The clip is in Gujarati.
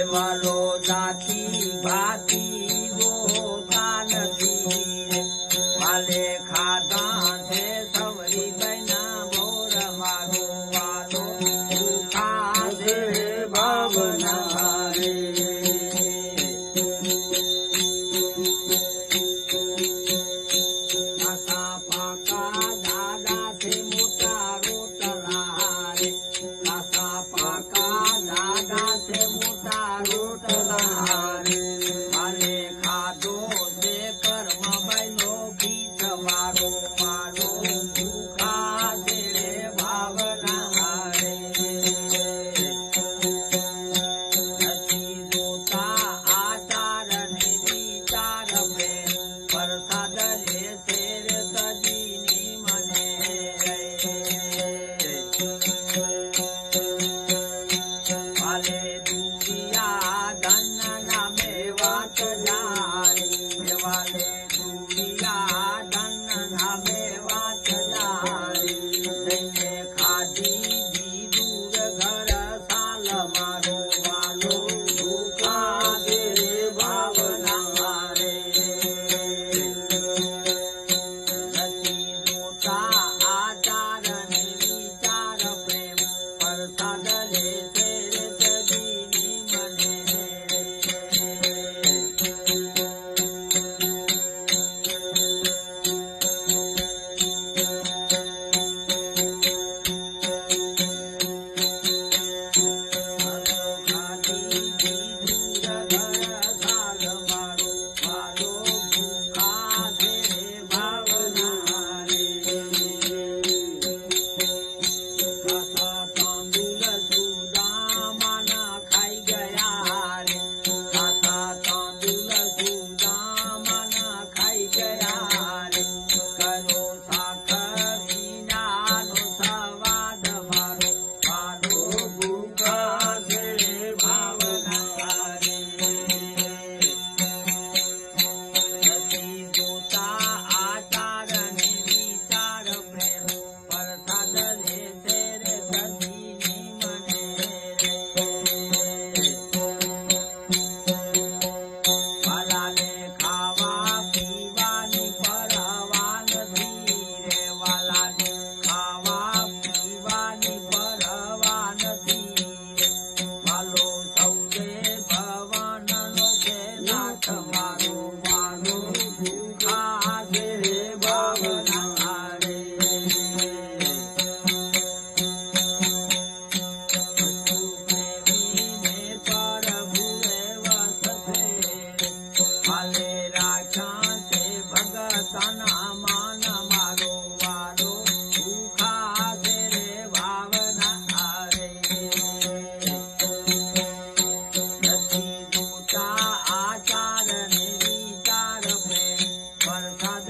વાલો જાતી ભાતી ગોતા નથી વાલે ખાધા છે સવરી બના મોર મારો વાલો ભૂખા છે ભાવના રે આસા પાકા દાદા છે મોટા રોટલા રે આસા પાકા દાદા છે મોટા રોટલા રે મારે ખાધો છે કર્મ બનો ભીત મારો મારો ભૂખા છે રે ભાવના રે નથી જોતા આચાર ને વિચાર પ્રેમ પ્રસાદ લે છે રે સજીની મને વાલે દુનિયા ધન નામે વાત જાણી વાલે દુનિયા ધન નામે વાત જાણી લઈને ખાધી દીદુર ઘર સાલ મારો વાલો ભૂખા છે રે ભાવના રે નથી જોતા આચાર ને વિચાર પ્રેમ પ્રસાદ લે છે રે સજીની મને ખાધી દીદુર ઘર સાલ મારો વાલો ભૂખા છે રે ભાવના રે ખાતા તાંદુલ સુદામાના ખાઈ ગયા રે ખાતા તાંદુલ સુદામાના ખાઈ ગયા રે કરો સાકર વિનાનો સવાદ મારો વાલો ભૂખા છે રે ભાવના રે નથી જોતા આચાર ને વિચાર પ્રેમ પ્રસાદ લે છે રે સજીની મને વાલાને ખાવા પીવાની પરવા નથી રે વાલાને ખાવા પીવાની પરવા નથી રે વાલો સૌદે ભવનનો છે નાથ મારો વાલો ભૂખા છે રે ભાવના રે પ્રેમીને પ્રભુએ વસશે વાલે રાખ્યા છે ભગતના માન મારો વાલો ભૂખા છે રે ભાવના રે નથી જોતા આચાર ને વિચાર પ્રેમ પ્રસાદ